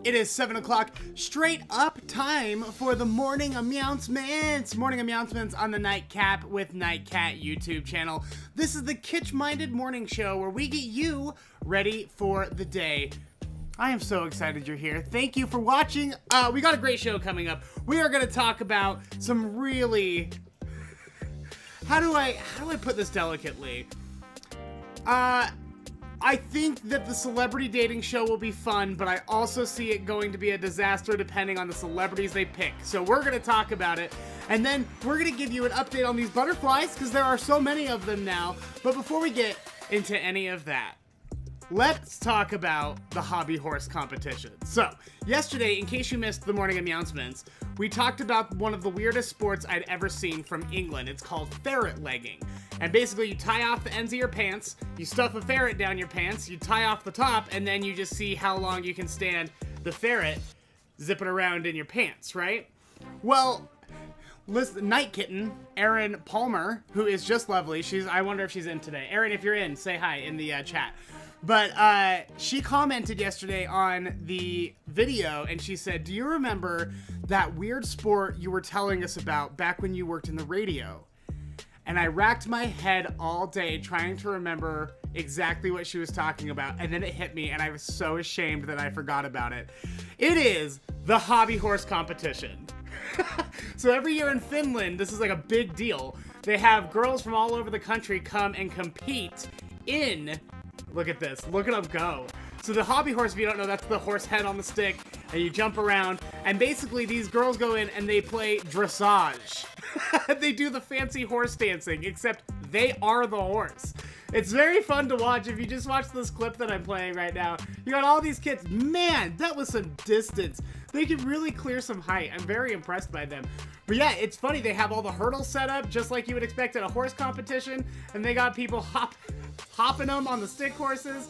It is 7 o'clock, straight up time for the Morning Meowncements. Morning Meowncements on the Nightcap with Nightcat YouTube channel. This is the kitsch-minded morning show where we get you ready for the day. I am so excited you're here. Thank you for watching. We got a great show coming up. We are going to talk about some really... How do I put this delicately? I think that the celebrity dating show will be fun, but I also see it going to be a disaster depending on the celebrities they pick. So we're going to talk about it, and then we're going to give you an update on these butterflies, because there are so many of them now. But before we get into any of that, let's talk about the Hobby Horse Competition. So, yesterday, in case you missed the Morning Meowncements, we talked about one of the weirdest sports I'd ever seen from England. It's called ferret legging. And basically, you tie off the ends of your pants, you stuff a ferret down your pants, you tie off the top, and then you just see how long you can stand the ferret zipping around in your pants, right? Well, listen, Night Kitten, Erin Palmer, who is just lovely. I wonder if she's in today. Erin, if you're in, say hi in the chat. But she commented yesterday on the video, and she said, "Do you remember that weird sport you were telling us about back when you worked in the radio?" And I racked my head all day trying to remember exactly what she was talking about, and then it hit me, and I was so ashamed that I forgot about it. It is the Hobby Horse Competition. So every year in Finland, this is like a big deal. They have girls from all over the country come and compete in... Look at this. Look at them go. So the hobby horse, if you don't know, that's the horse head on the stick, and you jump around. And basically, these girls go in and they play dressage. They do the fancy horse dancing, except they are the horse. It's very fun to watch. If you just watch this clip that I'm playing right now, you got all these kids. Man, that was some distance. They can really clear some height. I'm very impressed by them. But yeah, it's funny. They have all the hurdles set up, just like you would expect at a horse competition. And they got people hopping them on the stick horses.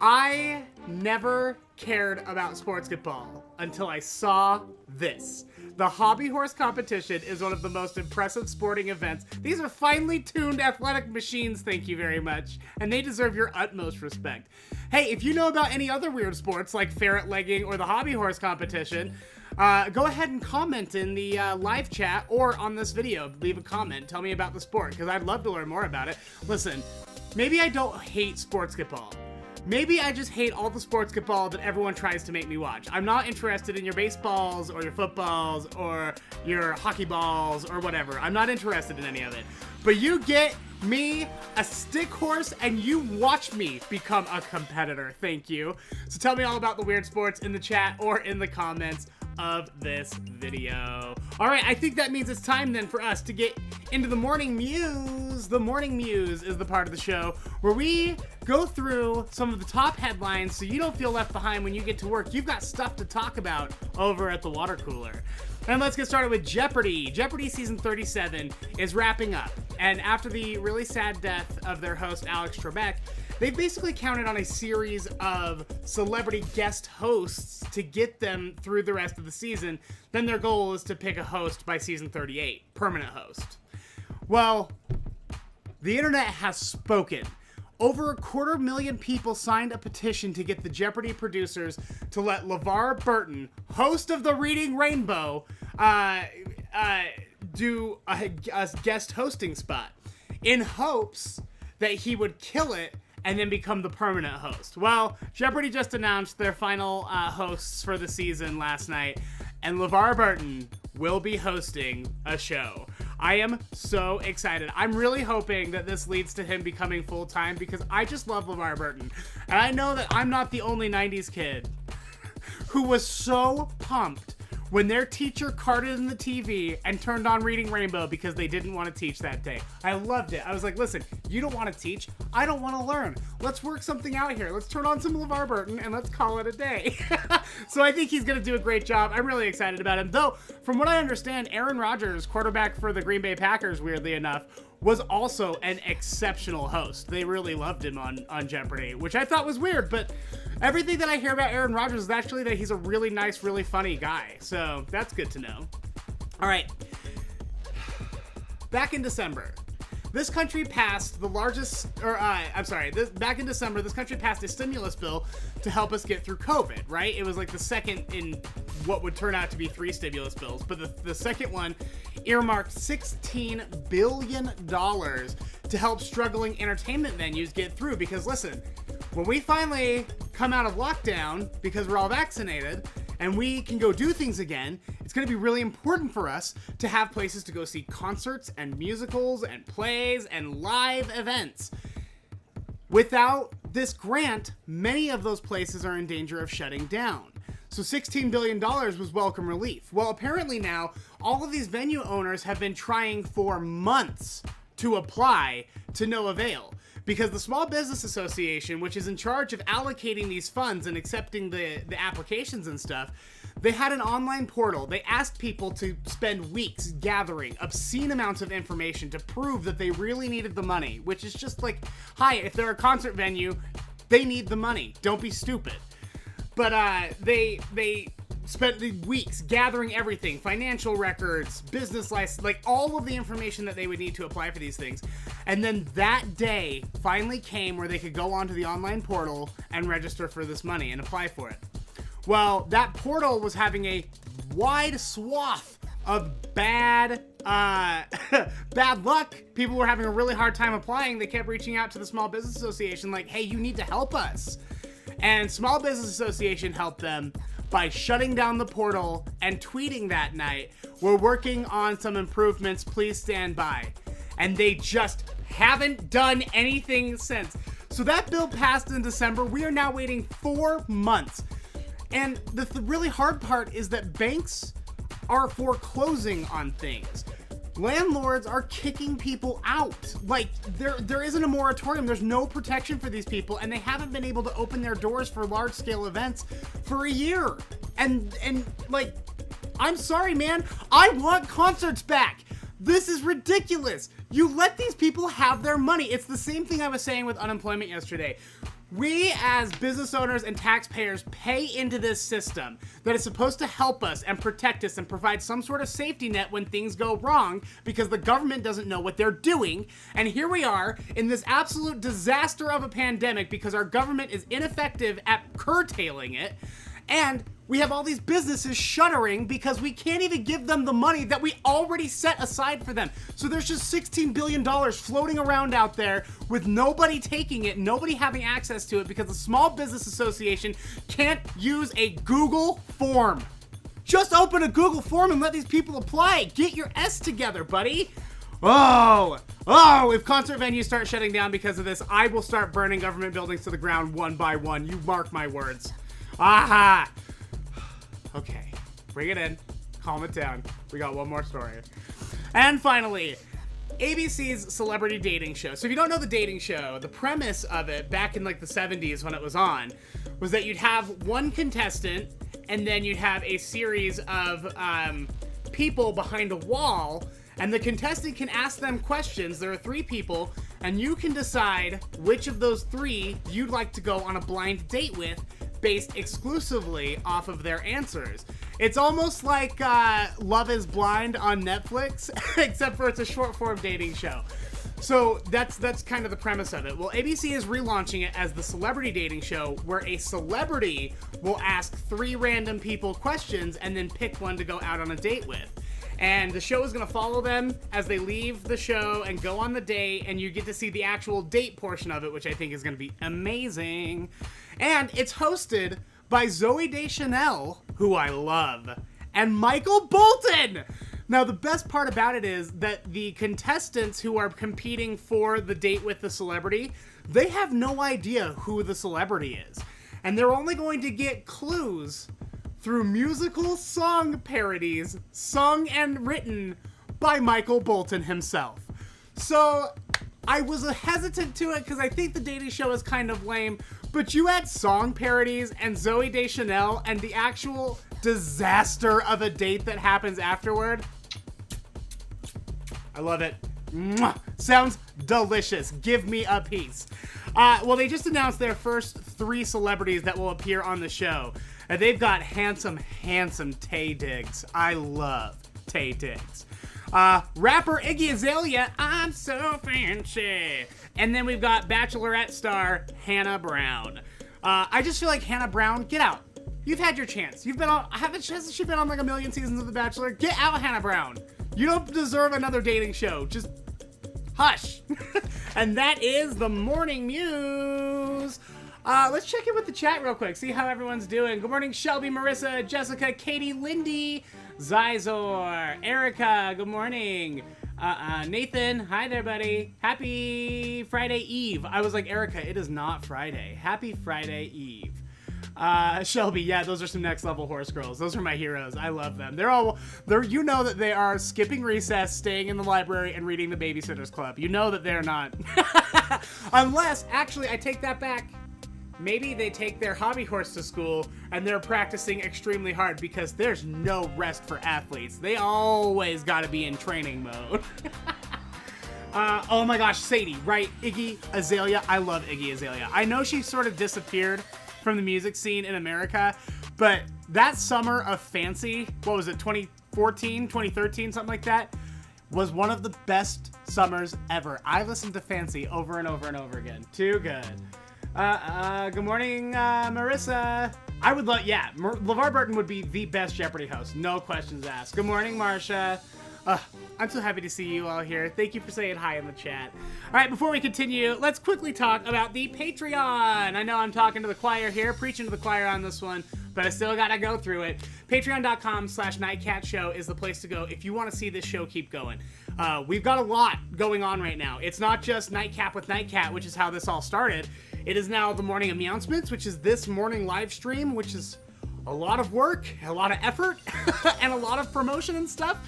I never cared about sportscapball until I saw this. The Hobby Horse Competition is one of the most impressive sporting events. These are finely tuned athletic machines, thank you very much, and they deserve your utmost respect. Hey, if you know about any other weird sports like ferret legging or the Hobby Horse Competition, go ahead and comment in the live chat or on this video. Leave a comment. Tell me about the sport, because I'd love to learn more about it. Listen, maybe I don't hate sportscapball. Maybe I just hate all the sportscapball that everyone tries to make me watch. I'm not interested in your baseballs or your footballs or your hockey balls or whatever. I'm not interested in any of it. But you get me a stick horse and you watch me become a competitor. Thank you. So tell me all about the weird sports in the chat or in the comments of this video. All right, I think that means it's time then for us to get into the Morning Mews. The Morning Mews is the part of the show where we go through some of the top headlines so you don't feel left behind when you get to work. You've got stuff to talk about over at the water cooler. And let's get started with Jeopardy. Jeopardy season 37 is wrapping up. And after the really sad death of their host, Alex Trebek, they've basically counted on a series of celebrity guest hosts to get them through the rest of the season. Then their goal is to pick a host by season 38, permanent host. Well, the internet has spoken. Over 250,000 people signed a petition to get the Jeopardy producers to let LeVar Burton, host of the Reading Rainbow, do a guest hosting spot in hopes that he would kill it and then become the permanent host. Well, Jeopardy just announced their final hosts for the season last night, and LeVar Burton will be hosting a show. I am so excited. I'm really hoping that this leads to him becoming full-time, because I just love LeVar Burton. And I know that I'm not the only 90s kid who was so pumped when their teacher carded in the TV and turned on Reading Rainbow because they didn't want to teach that day. I loved it. I was like, listen, you don't want to teach. I don't want to learn. Let's work something out here. Let's turn on some LeVar Burton and let's call it a day. So I think he's going to do a great job. I'm really excited about him. Though, from what I understand, Aaron Rodgers, quarterback for the Green Bay Packers, weirdly enough, was also an exceptional host. They really loved him on Jeopardy, which I thought was weird, but everything that I hear about Aaron Rodgers is actually that he's a really nice, really funny guy. So that's good to know. All right. Back in December, this country passed back in December, this country passed a stimulus bill to help us get through COVID, right? It was like the second in what would turn out to be 3 stimulus bills, but the second one earmarked $16 billion to help struggling entertainment venues get through. Because listen, when we finally come out of lockdown, because we're all vaccinated, and we can go do things again, it's going to be really important for us to have places to go see concerts and musicals and plays and live events. Without this grant, many of those places are in danger of shutting down. So $16 billion was welcome relief. Well, apparently now, all of these venue owners have been trying for months to apply to no avail. Because the Small Business Association, which is in charge of allocating these funds and accepting the applications and stuff, they had an online portal. They asked people to spend weeks gathering obscene amounts of information to prove that they really needed the money, which is just like, hi, if they're a concert venue, they need the money. Don't be stupid. But they spent the weeks gathering everything, financial records, business license, like all of the information that they would need to apply for these things. And then that day finally came where they could go onto the online portal and register for this money and apply for it. Well, that portal was having a wide swath of bad luck. People were having a really hard time applying. They kept reaching out to the Small Business Association like, hey, you need to help us. And Small Business Association helped them by shutting down the portal and tweeting that night, we're working on some improvements, please stand by. And they just haven't done anything since. So that bill passed in December. We are now waiting 4 months. And the really hard part is that banks are foreclosing on things. Landlords are kicking people out. Like, there isn't a moratorium. There's no protection for these people, and they haven't been able to open their doors for large-scale events for a year. And like, I'm sorry, man. I want concerts back. This is ridiculous. You let these people have their money. It's the same thing I was saying with unemployment yesterday. We as business owners and taxpayers pay into this system that is supposed to help us and protect us and provide some sort of safety net when things go wrong because the government doesn't know what they're doing. And here we are in this absolute disaster of a pandemic because our government is ineffective at curtailing it. And we have all these businesses shuttering because we can't even give them the money that we already set aside for them. So there's just $16 billion floating around out there with nobody taking it, nobody having access to it because the Small Business Association can't use a Google form. Just open a Google form and let these people apply. Get your S together, buddy. Oh, if concert venues start shutting down because of this, I will start burning government buildings to the ground one by one. You mark my words. Aha! Okay, bring it in. Calm it down. We got one more story. And finally, ABC's celebrity dating show. So if you don't know the dating show, the premise of it back in like the 70s when it was on was that you'd have one contestant and then you'd have a series of people behind a wall, and the contestant can ask them questions. There are 3 people, and you can decide which of those 3 you'd like to go on a blind date with based exclusively off of their answers. It's almost like Love is Blind on Netflix, except for it's a short form dating show. So that's kind of the premise of it. Well, ABC is relaunching it as the celebrity dating show, where a celebrity will ask 3 random people questions and then pick one to go out on a date with. And the show is going to follow them as they leave the show and go on the date, and you get to see the actual date portion of it, which I think is going to be amazing. And it's hosted by Zooey Deschanel, who I love, and Michael Bolton. Now, the best part about it is that the contestants who are competing for the date with the celebrity, they have no idea who the celebrity is. And they're only going to get clues through musical song parodies sung and written by Michael Bolton himself. So I was hesitant to it because I think the dating show is kind of lame, but you add song parodies and Zooey Deschanel and the actual disaster of a date that happens afterward. I love it. Mwah! Sounds delicious. Give me a piece. Well, they just announced their first 3 celebrities that will appear on the show. And they've got handsome Taye Diggs. I love Taye Diggs. Rapper Iggy Azalea, I'm so fancy. And then we've got Bachelorette star Hannah Brown. I just feel like Hannah Brown, get out. You've had your chance. You've been on, hasn't she been on like a million seasons of The Bachelor? Get out, Hannah Brown. You don't deserve another dating show. Just hush. And that is the Morning Mews. Let's check in with the chat real quick, see how everyone's doing. Good morning, Shelby, Marissa, Jessica, Katie, Lindy, Zizor, Erica, good morning. Nathan, hi there, buddy. Happy Friday Eve. I was like, Erica, it is not Friday. Happy Friday Eve. Shelby, yeah, those are some next level horse girls. Those are my heroes. I love them. You know that they are skipping recess, staying in the library, and reading the Babysitter's Club. You know that they're not. Unless, actually, I take that back. Maybe they take their hobby horse to school and they're practicing extremely hard because there's no rest for athletes. They always got to be in training mode. Oh my gosh, Sadie, right? Iggy Azalea. I love Iggy Azalea. I know she sort of disappeared from the music scene in America, but that summer of Fancy, what was it, 2014, 2013, something like that, was one of the best summers ever. I listened to Fancy over and over and over again. Too good. Good morning, Marissa. I would love, yeah, LeVar Burton would be the best Jeopardy host. No questions asked. Good morning, Marsha. I'm so happy to see you all here. Thank you for saying hi in the chat. All right, before we continue, let's quickly talk about the Patreon. I know I'm talking to the choir here, preaching to the choir on this one, but I still gotta go through it. Patreon.com/nightcatshow is the place to go if you want to see this show keep going. We've got a lot going on right now. It's not just Nightcap with Nightcat, which is how this all started. It is now the Morning aMEOWncements, which is this morning live stream, which is a lot of work, a lot of effort, and a lot of promotion and stuff.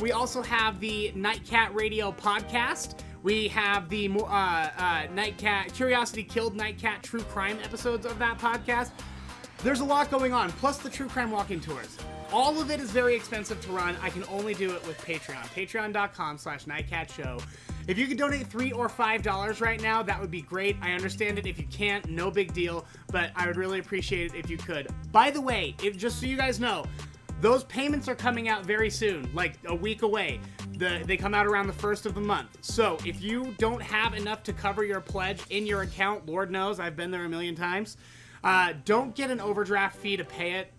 We also have the Nightcat Radio podcast. We have the Nightcat Curiosity Killed Nightcat True Crime episodes of that podcast. There's a lot going on, plus the True Crime Walking Tours. All of it is very expensive to run. I can only do it with Patreon. Patreon.com/nightcatshow. If you could donate $3 or $5 right now, that would be great. I understand it. If you can't, no big deal, but I would really appreciate it if you could. By the way, just so you guys know, those payments are coming out very soon, like a week away. They come out around the 1st of the month. So if you don't have enough to cover your pledge in your account, Lord knows, I've been there a million times, don't get an overdraft fee to pay it.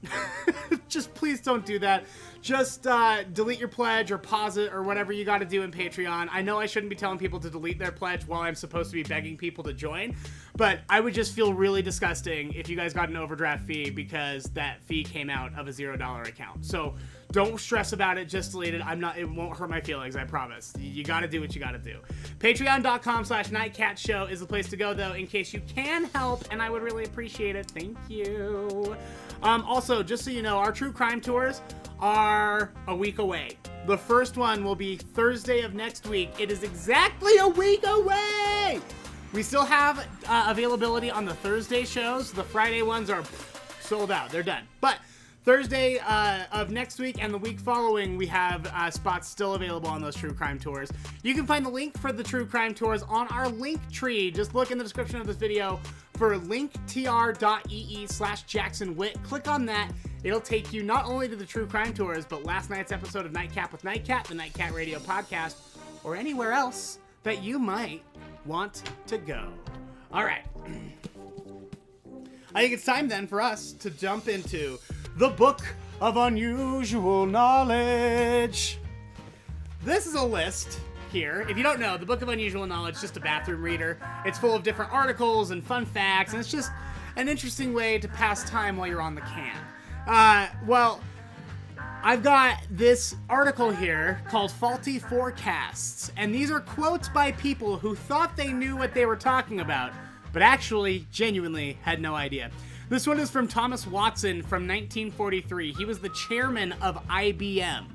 Just please don't do that. Just delete your pledge or pause it or whatever you got to do in Patreon. I know I shouldn't be telling people to delete their pledge while I'm supposed to be begging people to join, but I would just feel really disgusting if you guys got an overdraft fee because that fee came out of a $0 account. So don't stress about it. Just delete it. It won't hurt my feelings. I promise. You got to do what you got to do. Patreon.com/nightcatshow is the place to go, though, in case you can help, and I would really appreciate it. Thank you. Also, just so you know, our true crime tours are a week away. The first one will be Thursday of next week. It is exactly a week away. We still have availability on the Thursday shows. The Friday ones are sold out. They're done. But Thursday of next week and the week following, we have spots still available on those true crime tours. You can find the link for the true crime tours on our link tree. Just look in the description of this video for linktr.ee/JacksonWitt. Click on that. It'll take you not only to the true crime tours, but last night's episode of Nightcap with Nightcat, the Nightcat Radio podcast, or anywhere else that you might want to go. All right. I think it's time then for us to jump into the Book of Unusual Knowledge. This is a list here. If you don't know, the Book of Unusual Knowledge is just a bathroom reader. It's full of different articles and fun facts, and it's just an interesting way to pass time while you're on the can. Well, I've got this article here called Faulty Forecasts, and these are quotes by people who thought they knew what they were talking about, but actually genuinely had no idea. This one is from Thomas Watson from 1943. He was the chairman of IBM.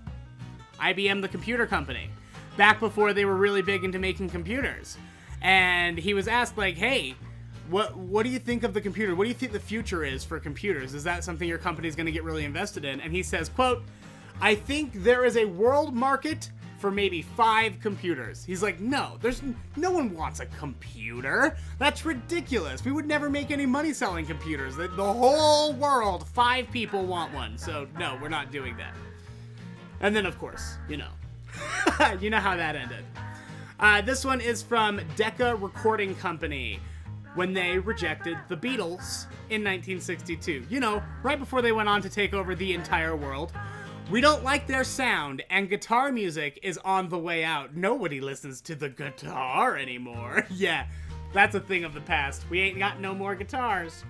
IBM, the computer company, back before they were really big into making computers. And he was asked, like, hey, what do you think of the computer? What do you think the future is for computers? Is that something your company's going to get really invested in? And he says, quote, I think there is a world market for maybe 5 computers. He's like, no one wants a computer. That's ridiculous. We would never make any money selling computers. The whole world, 5 people want one. So no, we're not doing that. And then of course, You know how that ended. This one is from Decca Recording Company when they rejected the Beatles in 1962. You know, right before they went on to take over the entire world. We don't like their sound, and guitar music is on the way out. Nobody listens to the guitar anymore. Yeah, that's a thing of the past. We ain't got no more guitars.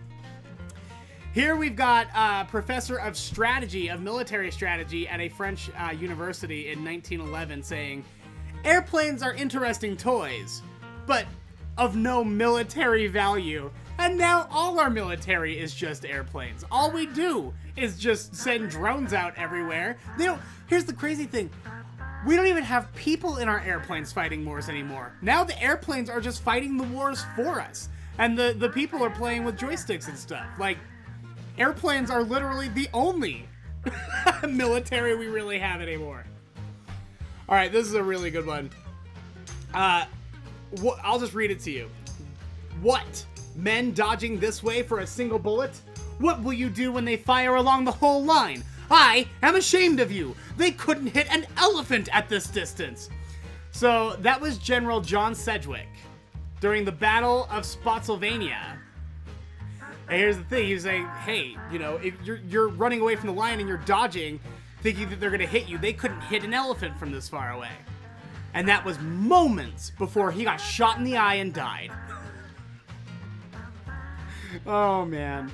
Here we've got a professor of strategy, of military strategy at a French university in 1911 saying, airplanes are interesting toys, but of no military value. And now all our military is just airplanes. All we do is just send drones out everywhere. Here's the crazy thing. We don't even have people in our airplanes fighting wars anymore. Now the airplanes are just fighting the wars for us. And the people are playing with joysticks and stuff. Like, airplanes are literally the only military we really have anymore. All right, this is a really good one. I'll just read it to you. What? Men dodging this way for a single bullet? What will you do when they fire along the whole line? I am ashamed of you. They couldn't hit an elephant at this distance. So that was General John Sedgwick during the Battle of Spotsylvania. And here's the thing, he was saying, hey, you know, if you're running away from the line and you're dodging, thinking that they're gonna hit you, they couldn't hit an elephant from this far away. And that was moments before he got shot in the eye and died. Oh, man.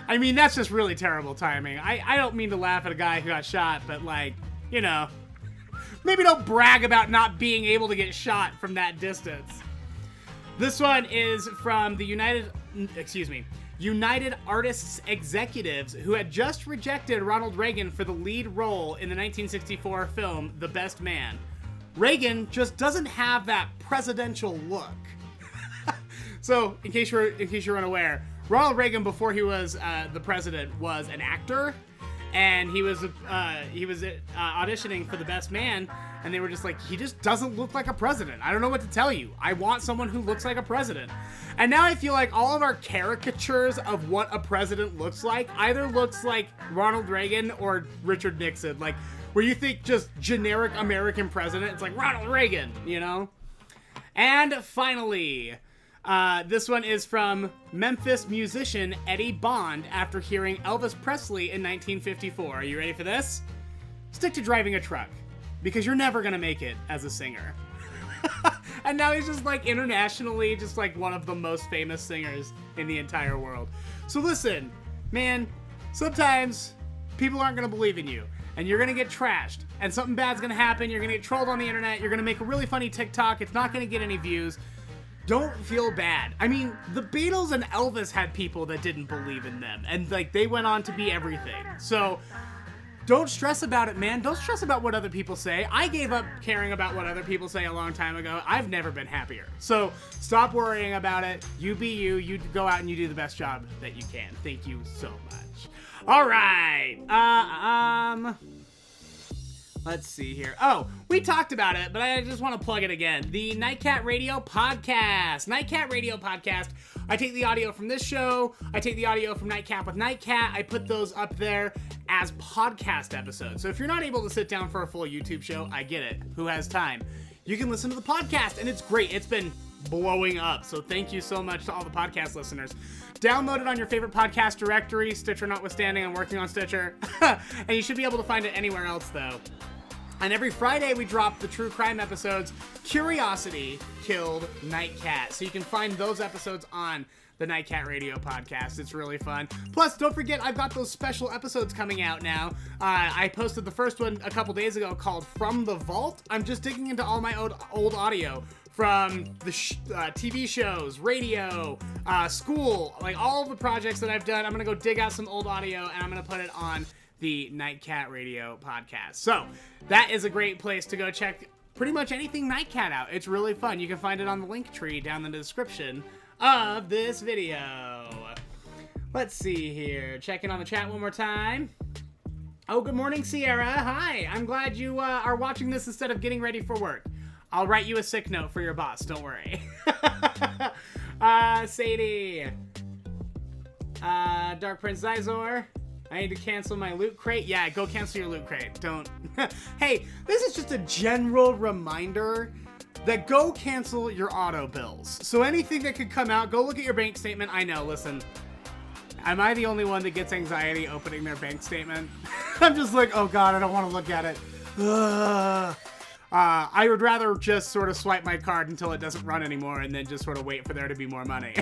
I mean, that's just really terrible timing. I don't mean to laugh at a guy who got shot, but, like, you know, maybe don't brag about not being able to get shot from that distance. This one is from the United Artists Executives, who had just rejected Ronald Reagan for the lead role in the 1964 film The Best Man. Reagan just doesn't have that presidential look. So, in case you're unaware, Ronald Reagan, before he was the president, was an actor, and he was auditioning for The Best Man, and they were just like, he just doesn't look like a president. I don't know what to tell you. I want someone who looks like a president. And now I feel like all of our caricatures of what a president looks like either looks like Ronald Reagan or Richard Nixon. Like, where you think just generic American president, it's like Ronald Reagan, you know? And finally, this one is from Memphis musician Eddie Bond after hearing Elvis Presley in 1954. Are you ready for this? Stick to driving a truck, because you're never gonna make it as a singer. And now he's just like internationally just like one of the most famous singers in the entire world. So listen, man, sometimes people aren't gonna believe in you, and you're gonna get trashed, and something bad's gonna happen. You're gonna get trolled on the internet. You're gonna make a really funny TikTok. It's not gonna get any views. Don't feel bad. I mean, the Beatles and Elvis had people that didn't believe in them, and like they went on to be everything. So don't stress about it, man. Don't stress about what other people say. I gave up caring about what other people say a long time ago. I've never been happier. So stop worrying about it. You be you. You go out and you do the best job that you can. Thank you so much. All right. Let's see here. Oh, we talked about it, but I just want to plug it again. The Nightcat Radio Podcast. Nightcat Radio Podcast. I take the audio from this show. I take the audio from Nightcap with Nightcat. I put those up there as podcast episodes. So if you're not able to sit down for a full YouTube show, I get it. Who has time? You can listen to the podcast, and it's great. It's been blowing up. So thank you so much to all the podcast listeners. Download it on your favorite podcast directory, Stitcher notwithstanding. I'm working on Stitcher. And you should be able to find it anywhere else, though. And every Friday, we drop the true crime episodes, Curiosity Killed Nightcat. So you can find those episodes on the Nightcat Radio Podcast. It's really fun. Plus, don't forget, I've got those special episodes coming out now. I posted the first one a couple days ago called From the Vault. I'm just digging into all my old audio from the TV shows, radio, school, like all of the projects that I've done. I'm going to go dig out some old audio, and I'm going to put it on the Nightcat Radio Podcast. So that is a great place to go check pretty much anything Nightcat out. It's really fun. You can find it on the link tree down in the description of this video. Let's see here. Checking on the chat one more time. Oh, good morning, Sierra. Hi. I'm glad you are watching this instead of getting ready for work. I'll write you a sick note for your boss. Don't worry. Sadie. Dark Prince Zizor. I need to cancel my loot crate. Yeah, go cancel your loot crate. Don't. Hey, this is just a general reminder that go cancel your auto bills. So anything that could come out, go look at your bank statement. I know, listen, am I the only one that gets anxiety opening their bank statement? I'm just like, oh God, I don't want to look at it. I would rather just sort of swipe my card until it doesn't run anymore and then just sort of wait for there to be more money.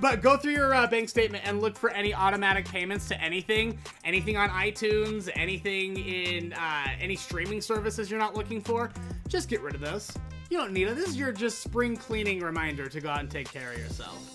But go through your bank statement and look for any automatic payments to anything on iTunes, anything in any streaming services you're not looking for. Just get rid of those. You don't need it. This is your just spring cleaning reminder to go out and take care of yourself.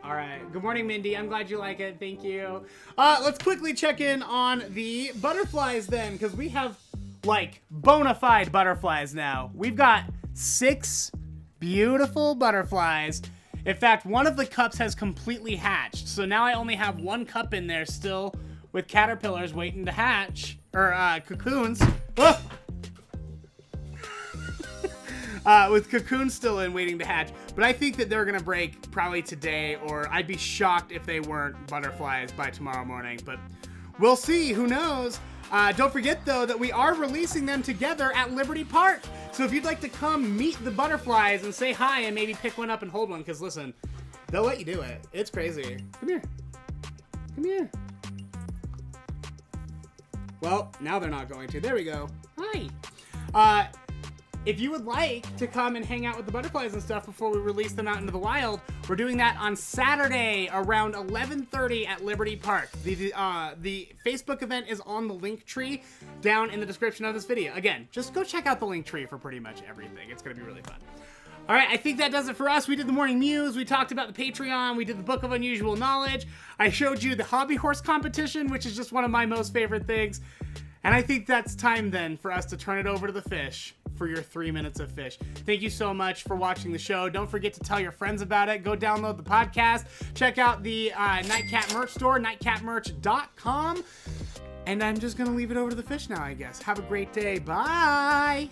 All right. Good morning, Mindy. I'm glad you like it. Thank you. Let's quickly check in on the butterflies then, because we have, like, bona fide butterflies now. We've got 6 beautiful butterflies. In fact, one of the cups has completely hatched. So now I only have 1 cup in there still with caterpillars waiting to hatch, or cocoons. Oh! With cocoons still in waiting to hatch. But I think that they're going to break probably today, or I'd be shocked if they weren't butterflies by tomorrow morning. But we'll see. Who knows? Don't forget, though, that we are releasing them together at Liberty Park. So if you'd like to come meet the butterflies and say hi and maybe pick one up and hold one, because listen, they'll let you do it. It's crazy. Come here. Come here. Well, now they're not going to. There we go. Hi. If you would like to come and hang out with the butterflies and stuff before we release them out into the wild, we're doing that on Saturday around 11:30 at Liberty Park. The Facebook event is on the link tree down in the description of this video. Again, just go check out the link tree for pretty much everything. It's going to be really fun. All right, I think that does it for us. We did the Morning Mews. We talked about the Patreon. We did the Book of Unusual Knowledge. I showed you the Hobby Horse Competition, which is just one of my most favorite things. And I think that's time then for us to turn it over to the fish for your 3 minutes of fish. Thank you so much for watching the show. Don't forget to tell your friends about it. Go download the podcast. Check out the Nightcat merch store, nightcatmerch.com. And I'm just going to leave it over to the fish now, I guess. Have a great day. Bye.